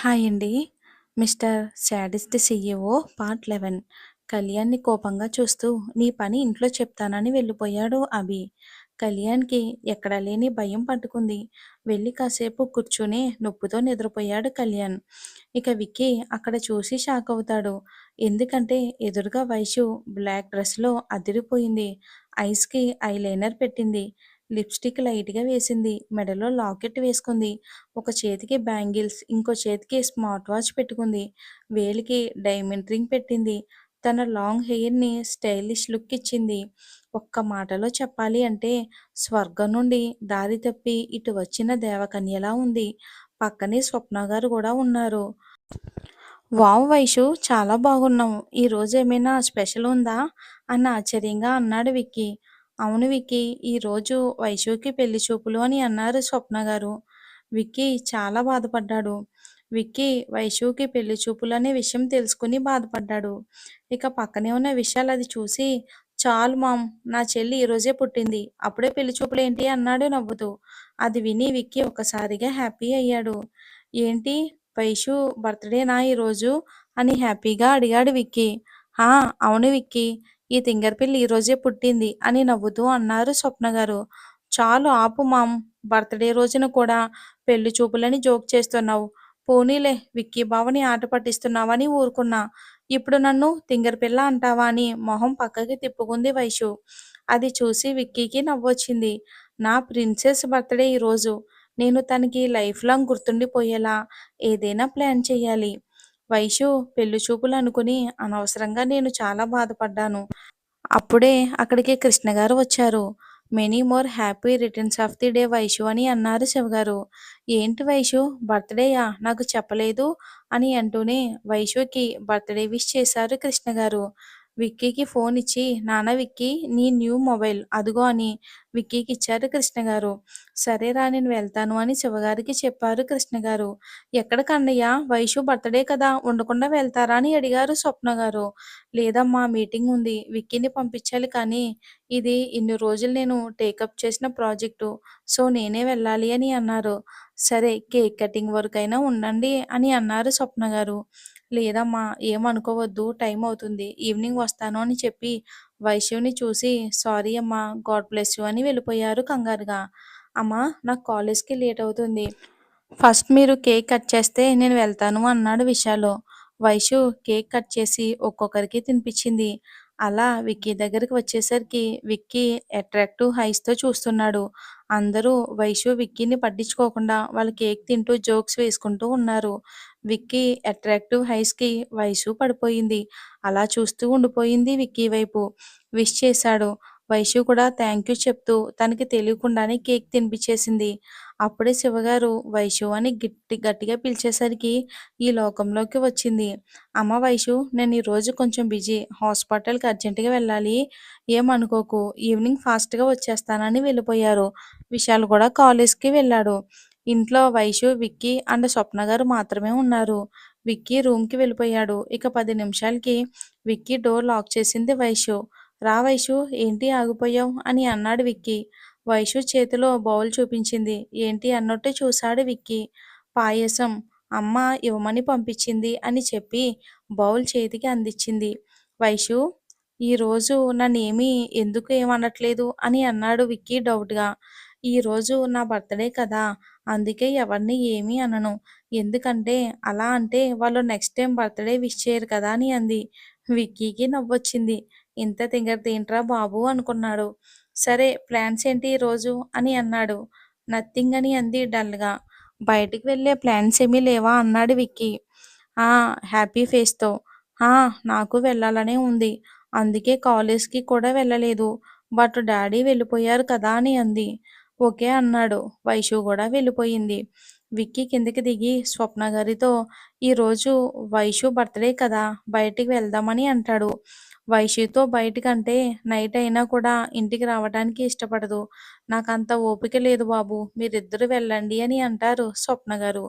Hi అండి. 'Mister sadist CEO' part 11. కళ్యాణ్‌ని కోపంగా చూస్తూ నీ పని ఇంట్లో చెప్తానని వెళ్ళిపోయాడు అభి. కళ్యాణ్‌కి ఎక్కడా లేని భయం పట్టుకుంది. వెళ్ళి కాసేపు కూర్చుని నొప్పితో నిద్రపోయాడు కళ్యాణ్. ఇక విక్కీ అక్కడ చూసి షాకవుతాడు. ఎందుకంటే ఎదురుగా వైషు బ్లాక్ డ్రెస్‌లో అదిరిపోయింది. ఐస్‌కి ఐలైనర్ పెట్టింది. లిప్‌స్టిక్ లైట్‌గా వేసింది. మెడలో లాకెట్ వేసుకుంది. ఒక చేతికి బ్యాంగిల్స్, ఇంకో చేతికి స్మార్ట్ వాచ్ పెట్టుకుంది. వేలికి డైమండ్ రింగ్ పెట్టింది. తన లాంగ్ హెయిర్‌ని స్టైలిష్ లుక్ ఇచ్చింది. ఒక్క మాటలో చెప్పాలి అంటే స్వర్గం నుండి దారి తప్పి ఇటు వచ్చిన దేవకన్యలా ఉంది. పక్కనే స్వప్న గారు కూడా ఉన్నారు. వావ్ వైషు, చాలా బాగున్నావు. ఈరోజు ఏమైనా స్పెషల్ ఉందా అని ఆశ్చర్యంగా అన్నాడు విక్కీ. అవును విక్కీ, ఈరోజు వైషుకి పెళ్లి చూపులు అని అన్నారు స్వప్న గారు. విక్కీ చాలా బాధపడ్డాడు. విక్కీ వైషుకి పెళ్లి చూపులు అనే విషయం తెలుసుకుని బాధపడ్డాడు. ఇక పక్కనే ఉన్న విశాల్ అది చూసి, చాలు మామ్, నా చెల్లి ఈరోజే పుట్టింది, అప్పుడే పెళ్లి చూపులు ఏంటి అన్నాడు నవ్వుతూ. అది విని విక్కీ ఒక్కసారిగా హ్యాపీ అయ్యాడు. ఏంటి, వైషు బర్త్‌డేనా ఈరోజు అని హ్యాపీగా అడిగాడు విక్కీ. హా! అవును విక్కీ, ఈ తింగర్ పిల్ల ఈరోజే పుట్టింది అని నవ్వుతూ అన్నారు స్వప్న గారు. చాలు ఆపు మామ్, బర్త్‌డే రోజున కూడా పెళ్లి చూపులని జోక్ చేస్తున్నావు. పోనీలే, విక్కీ బావని ఆట పట్టిస్తున్నావని ఊరుకున్నా. ఇప్పుడు నన్ను తింగర్ పిల్ల అంటావా అని మొహం పక్కకి తిప్పుకుంది వైషు. అది చూసి విక్కీకి నవ్వొచ్చింది. నా ప్రిన్సెస్ బర్త్‌డే ఈరోజు. నేను తనకి లైఫ్ లాంగ్ గుర్తుండిపోయేలా ఏదైనా ప్లాన్ చెయ్యాలి. వైషు పెళ్లి చూపులు అనుకుని అనవసరంగా నేను చాలా బాధపడ్డాను. అప్పుడే అక్కడికి కృష్ణగారు వచ్చారు. Many more happy returns of the day Vaishu అని అన్నారు శివగారు. ఏంటి వైషు, బర్త్‌డేయా, నాకు చెప్పలేదు అని అంటూనే వైషుకి బర్త్‌డే విష్ చేశారు కృష్ణగారు. విక్కీకి ఫోన్ ఇచ్చి, నాన్న విక్కీ, నీ న్యూ మొబైల్ అదుగో అని విక్కీకి ఇచ్చారు కృష్ణగారు. సరేరా, నేను వెళ్తాను అని శివగారికి చెప్పారు కృష్ణగారు. ఎక్కడికన్నయ్య, వైషు బర్త్‌డే కదా, ఉండకుండా వెళ్తారా అని అడిగారు స్వప్న గారు. లేదమ్మా, మీటింగ్ ఉంది, విక్కీని పంపించాలి కానీ ఇది ఇన్ని రోజులు నేను టేకప్ చేసిన ప్రాజెక్టు, సో నేనే వెళ్ళాలి అని అన్నారు. సరే, కేక్ కటింగ్ వరకైనా ఉండండి అని అన్నారు స్వప్న గారు. లేదమ్మా, ఏమనుకోవద్దు, టైం అవుతుంది, ఈవినింగ్ వస్తాను అని చెప్పి వైష్ణవిని చూసి సారీ అమ్మా, గాడ్ బ్లెస్ యూ అని వెళ్ళిపోయారు కంగారుగా. అమ్మా, నాకు కాలేజ్కి లేట్ అవుతుంది, ఫస్ట్ మీరు కేక్ కట్ చేస్తే నేను వెళ్తాను అన్నాడు విశాలు. వైషు కేక్ కట్ చేసి ఒక్కొక్కరికి తినిపించింది. అలా విక్కీ దగ్గరికి వచ్చేసరికి విక్కీ అట్రాక్టివ్ హైస్తో చూస్తున్నాడు. అందరూ వైషు విక్కీని పట్టించుకోకుండా వాళ్ళ కేక్ తింటూ జోక్స్ వేసుకుంటూ ఉన్నారు. విక్కీ అట్రాక్టివ్ హైస్కి వైషు పడిపోయింది. అలా చూస్తూ ఉండిపోయింది విక్కీ వైపు. విష్ చేశాడు. వైషు కూడా థ్యాంక్ యూ చెప్తూ తనకి తెలియకుండానే కేక్ తినిపించేసింది. అప్పుడే శివగారు వైషు అని గట్టిగా పిలిచేసరికి ఈ లోకంలోకి వచ్చింది. అమ్మ వైషు, నేను ఈరోజు కొంచెం బిజీ, హాస్పిటల్కి అర్జెంటుగా వెళ్ళాలి, ఏమనుకోకు, ఈవినింగ్ ఫాస్ట్గా వచ్చేస్తానని వెళ్ళిపోయారు. విశాల్ కూడా కాలేజ్కి వెళ్ళాడు. ఇంట్లో వైషు, విక్కీ అండ్ స్వప్న గారు మాత్రమే ఉన్నారు. విక్కీ రూమ్కి వెళ్ళిపోయాడు. ఇక 10 నిమిషాలకి విక్కీ డోర్ లాక్ చేసింది వైషు. రా వైషు, ఏంటి ఆగిపోయావు అని అన్నాడు విక్కీ. వైషు చేతిలో బౌల్ చూపించింది. ఏంటి అన్నట్టు చూశాడు విక్కీ. పాయసం, అమ్మ ఇవ్వమని పంపించింది అని చెప్పి బౌల్ చేతికి అందించింది. వైషు, ఈరోజు నన్నేమీ ఎందుకు ఏమనట్లేదు అని అన్నాడు విక్కీ డౌట్గా. ఈరోజు నా బర్త్‌డే కదా, అందుకే ఎవరిని ఏమీ అనను. ఎందుకంటే అలా అంటే వాళ్ళు నెక్స్ట్ టైం బర్త్‌డే విష్ చేయరు కదా అని అంది. విక్కీకి నవ్వొచ్చింది. ఇంత తింగరదేంట్రా బాబు అనుకున్నాడు. సరే, ప్లాన్స్ ఏంటి ఈరోజు అని అన్నాడు. నథింగ్ అని అంది డల్‌గా. బయటికి వెళ్ళే ప్లాన్స్ ఏమీ లేవా అన్నాడు విక్కీ. ఆ, హ్యాపీ ఫేస్‌తో. ఆ, నాకు వెళ్ళాలనే ఉంది, అందుకే కాలేజ్‌కి కూడా వెళ్ళలేదు. బట్ డాడీ వెళ్ళిపోయారు కదా అని అంది. ఓకే అన్నాడు. వైషు కూడా వెళ్ళిపోయింది. విక్కీ కిందకి దిగి స్వప్న గారితో ఈరోజు వైషు బర్త్‌డే కదా, బయటికి వెళ్దామని అంటాడు. వైషుతో బయటికంటే నైట్ అయినా కూడా ఇంటికి రావడానికి ఇష్టపడదు. నాకంత ఓపిక లేదు బాబు, మీరిద్దరూ వెళ్ళండి అని అంటారు స్వప్న గారు.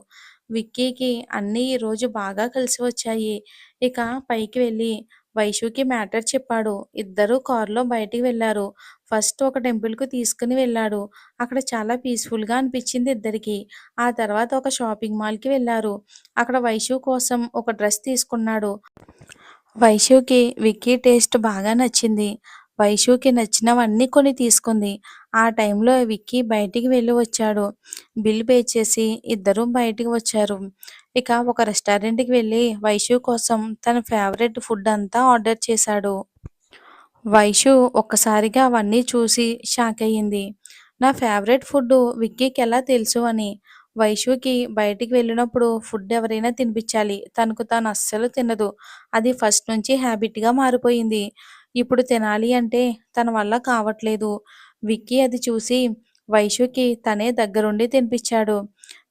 విక్కీకి అన్నీ ఈరోజు బాగా కలిసి వచ్చాయి. ఇక పైకి వెళ్ళి వైషుకి మ్యాటర్ చెప్పాడు. ఇద్దరూ కారులో బయటికి వెళ్లారు. ఫస్ట్ ఒక టెంపుల్‌కి తీసుకొని వెళ్ళాడు. అక్కడ చాలా పీస్‌ఫుల్‌గా అనిపించింది ఇద్దరికీ. ఆ తర్వాత ఒక షాపింగ్ మాల్‌కి వెళ్లారు. అక్కడ వైషు కోసం ఒక డ్రెస్ తీసుకున్నాడు. వైషుకి విక్కీ టేస్ట్ బాగా నచ్చింది. వైషుకి నచ్చినవన్నీ కొని తీసుకుంది. ఆ టైంలో విక్కీ బయటికి వెళ్ళి వచ్చాడు. బిల్ పే చేసి ఇద్దరూ బయటికి వచ్చారు. ఇక ఒక రెస్టారెంట్‌కి వెళ్ళి వైషు కోసం తన ఫేవరెట్ ఫుడ్ అంతా ఆర్డర్ చేశాడు. వైషు ఒక్కసారిగా అవన్నీ చూసి షాకయ్యింది. నా ఫేవరెట్ ఫుడ్డు విక్కీకెలా తెలుసు అని. వైషుకి బయటికి వెళ్ళినప్పుడు ఫుడ్ ఎవరైనా తినిపించాలి. తనకు తాను అస్సలు తినదు. అది ఫస్ట్ నుంచి హ్యాబిట్‌గా మారిపోయింది. ఇప్పుడు తినాలి అంటే తన వల్ల కావట్లేదు. విక్కీ అది చూసి వైషుకి తనే దగ్గరుండి తినిపించాడు.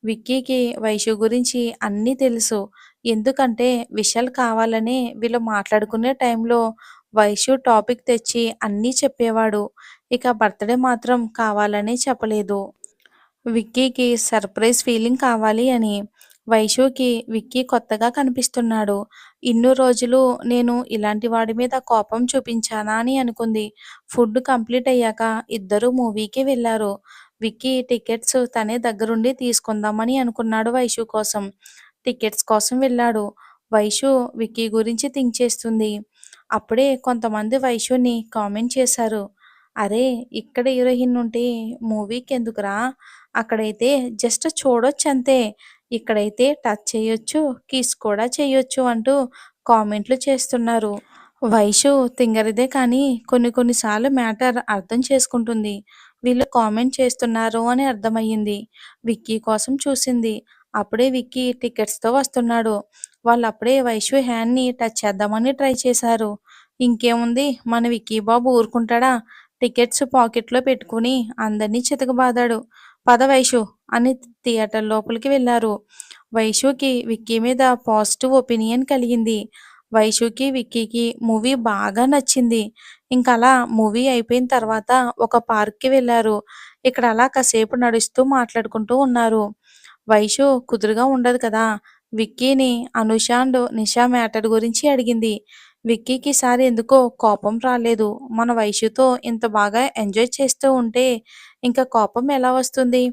విక్కీకి వైషు గురించి అన్నీ తెలుసు. ఎందుకంటే విషయాలు కావాలనే వీళ్ళు మాట్లాడుకునే టైంలో వైషు టాపిక్ తెచ్చి అన్నీ చెప్పేవాడు. ఇక బర్త్‌డే మాత్రం కావాలని చెప్పలేదు. విక్కీకి సర్ప్రైజ్ ఫీలింగ్ కావాలి అని. వైషుకి విక్కీ కొత్తగా కనిపిస్తున్నాడు. ఇన్ని రోజులు నేను ఇలాంటి వాడి మీద కోపం చూపించానా అని అనుకుంది. ఫుడ్ కంప్లీట్ అయ్యాక ఇద్దరూ మూవీకి వెళ్లారు. విక్కీ టికెట్స్ తనే దగ్గరుండి తీసుకుందామని అనుకున్నాడు వైషు కోసం. టికెట్స్ కోసం వెళ్ళాడు. వైషు విక్కీ గురించి థింక్ చేస్తుంది. అప్పుడే కొంతమంది వైషుని కామెంట్ చేశారు. "అరే! ఇక్కడ హీరోయిన్ ఉంటే మూవీకెందుకురా? అక్కడైతే జస్ట్ చూడొచ్చంతే. ఇక్కడైతే టచ్ చేయొచ్చు, కిస్ కూడా చేయొచ్చు" అంటూ కామెంట్లు చేస్తున్నారు. వైషు తింగరదే కానీ కొన్ని కొన్ని సార్లు మ్యాటర్ అర్థం చేసుకుంటుంది. వీళ్ళు కామెంట్ చేస్తున్నారు అని అర్థమయ్యింది. విక్కీ కోసం చూసింది. అప్పుడే విక్కీ టికెట్స్‌తో వస్తున్నాడు. వాళ్ళప్పుడే వైషు హ్యాండ్‌ని టచ్ చేద్దామని ట్రై చేశారు. ఇంకేముంది మన విక్కీ బాబు ఊరుకుంటాడా? టికెట్స్ పాకెట్‌లో పెట్టుకొని అందరిని చితకబాదాడు. పద వైషు అని థియేటర్ లోపలికి వెళ్లారు. వైషుకి విక్కీ మీద పాజిటివ్ ఒపీనియన్ కలిగింది. వైషుకి, విక్కీకి మూవీ బాగా నచ్చింది. ఇంకలా మూవీ అయిపోయిన తర్వాత ఒక పార్క్‌కి వెళ్లారు. ఇక్కడ అలా కాసేపు నడుస్తూ మాట్లాడుకుంటూ ఉన్నారు. వైషు కుదురుగా ఉండదు కదా! విక్కీని అనూష అండ్ నిషా మ్యాటర్ గురించి అడిగింది. విక్కీకి ఈసారి ఎందుకో కోపం రాలేదు. మన వైషుతో ఇంత బాగా ఎంజాయ్ చేస్తూ ఉంటే ఇంక కోపం ఎలా వస్తుంది?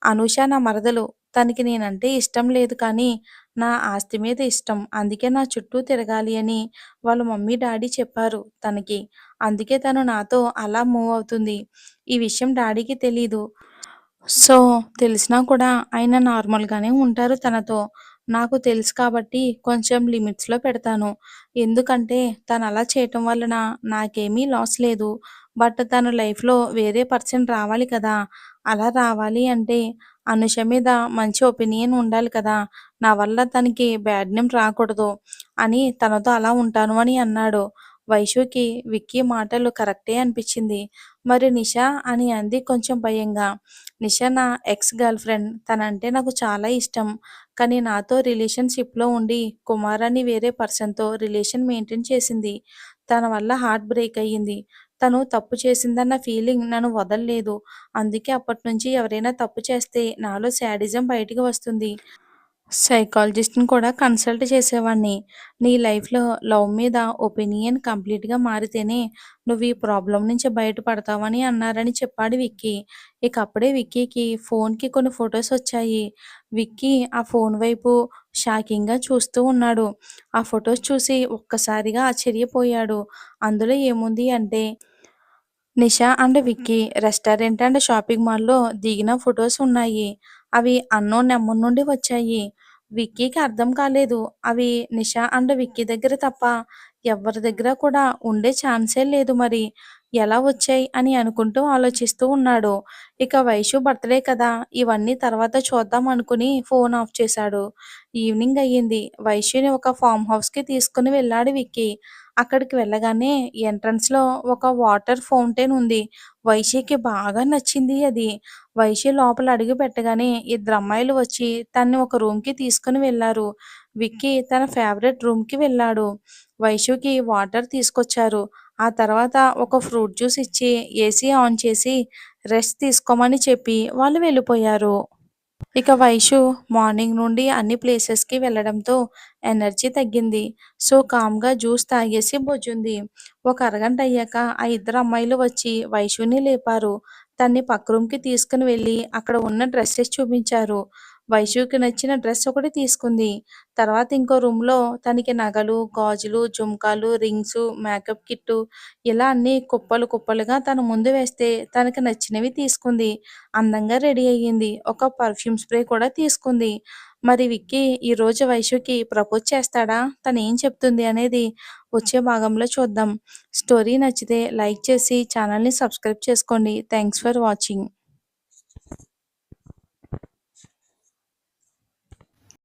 అనూష నా మరదలు. తనకి నేనంటే ఇష్టం లేదు కానీ నా ఆస్తి మీద ఇష్టం. అందుకే నా చుట్టూ తిరగాలి అని వాళ్ళ మమ్మీ, డాడీ చెప్పారు తనకి. అందుకే తను నాతో అలా మూవ్ అవుతుంది. ఈ విషయం డాడీకి తెలీదు. సో, తెలిసినా కూడా ఆయన నార్మల్‌గానే ఉంటారు తనతో. నాకు తెలుసు కాబట్టి కొంచెం లిమిట్స్‌లో పెడతాను. ఎందుకంటే తనలా చేయటం వలన నాకేమీ లాస్ లేదు. బట్ తన లైఫ్‌లో వేరే పర్సన్ రావాలి కదా! అలా రావాలి అంటే అనుష మీద మంచి ఒపీనియన్ ఉండాలి కదా! నా వల్ల తనకి బ్యాడ్ నేమ్ రాకూడదు అని తనతో అలా ఉంటాను అని అన్నాడు. వైషుకి విక్కీ మాటలు కరెక్టే అనిపించింది. మరి నిషా అని అంది కొంచెం భయంగా. నిషా నా ఎక్స్ గర్ల్ ఫ్రెండ్. తనంటే నాకు చాలా ఇష్టం. కానీ నాతో రిలేషన్‌షిప్‌లో ఉండి కుమార్ అని వేరే పర్సన్‌తో రిలేషన్ మెయింటైన్ చేసింది. తన వల్ల హార్ట్ బ్రేక్ అయ్యింది. తను తప్పు చేసిందన్న ఫీలింగ్ నన్ను వదల్లేదు. అందుకే అప్పటినుంచి ఎవరైనా తప్పు చేస్తే నాలో శాడిజం బయటికి వస్తుంది. సైకాలజిస్ట్‌ని కూడా కన్సల్ట్ చేసేవాడిని. నీ లైఫ్‌లో లవ్ మీద ఒపీనియన్ కంప్లీట్‌గా మారితేనే నువ్వు ఈ ప్రాబ్లమ్ నుంచి బయటపడతావని అన్నారని చెప్పాడు విక్కీ. ఇక అప్పుడే విక్కీకి ఫోన్‌కి కొన్ని ఫోటోస్ వచ్చాయి. విక్కీ ఆ ఫోన్ వైపు షాకింగ్‌గా చూస్తూ ఉన్నాడు. ఆ ఫోటోస్ చూసి ఒక్కసారిగా ఆశ్చర్యపోయాడు. అందులో ఏముంది అంటే Nisha and Vicky restaurant and shopping మాల్‌లో దిగిన ఫోటోస్ ఉన్నాయి. అవి అన్నోన్ నంబర్ నుండి వచ్చాయి. విక్కీకి అర్థం కాలేదు. అవి నిషా అండ్ విక్కీ దగ్గర తప్ప ఎవ్వరి దగ్గర కూడా ఉండే ఛాన్సే లేదు మరి. ఎలా వచ్చాయి అని అనుకుంటూ ఆలోచిస్తూ ఉన్నాడు. ఇక వైషు బర్త్‌డే కదా! ఇవన్నీ తర్వాత చూద్దాం అనుకుని ఫోన్ ఆఫ్ చేశాడు. ఈవినింగ్ అయ్యింది. వైషుని ఒక ఫార్మ్ హౌస్‌కి తీసుకొని వెళ్ళాడు విక్కీ. అక్కడికి వెళ్ళగానే ఎంట్రన్స్‌లో ఒక వాటర్ ఫౌంటైన్ ఉంది. వైషికి బాగా నచ్చింది అది. వైషి లోపల అడుగు పెట్టగానే ఇద్దరు అమ్మాయిలు వచ్చి తనని ఒక రూమ్‌కి తీసుకొని వెళ్లారు. విక్కీ తన ఫేవరెట్ రూమ్‌కి వెళ్ళాడు. వైషుకి వాటర్ తీసుకొచ్చారు. ఆ తర్వాత ఒక ఫ్రూట్ జ్యూస్ ఇచ్చి ఏసీ ఆన్ చేసి రెస్ట్ తీసుకోమని చెప్పి వాళ్ళు వెళ్ళిపోయారు. ఇక వైషు మార్నింగ్ నుండి అన్ని ప్లేసెస్‌కి వెళ్ళడంతో ఎనర్జీ తగ్గింది. సో, కామ్‌గా జ్యూస్ తాగేసి బొజ్జుంది. ఒక అరగంట అయ్యాక ఆ ఇద్దరు అమ్మాయిలు వచ్చి వైషుని లేపారు. తన్ని పక్క రూమ్‌కి తీసుకొని వెళ్ళి అక్కడ ఉన్న డ్రెసెస్ చూపించారు. వైషుకి నచ్చిన డ్రెస్ ఒకటి తీసుకుంది. తర్వాత ఇంకో రూమ్‌లో తనకి నగలు, గాజులు, జుంకాలు, రింగ్సు, మేకప్ కిట్టు ఇలా అన్నీ కుప్పలు కుప్పలుగా తన ముందు వేస్తే తనకి నచ్చినవి తీసుకుంది. అందంగా రెడీ అయ్యింది. ఒక పర్ఫ్యూమ్ స్ప్రే కూడా తీసుకుంది. మరి విక్కీ ఈరోజు వైషుకి ప్రపోజ్ చేస్తాడా? తనేం చెప్తుంది అనేది వచ్చే భాగంలో చూద్దాం. స్టోరీ నచ్చితే లైక్ చేసి ఛానల్‌ని సబ్స్క్రైబ్ చేసుకోండి. Thanks for watching.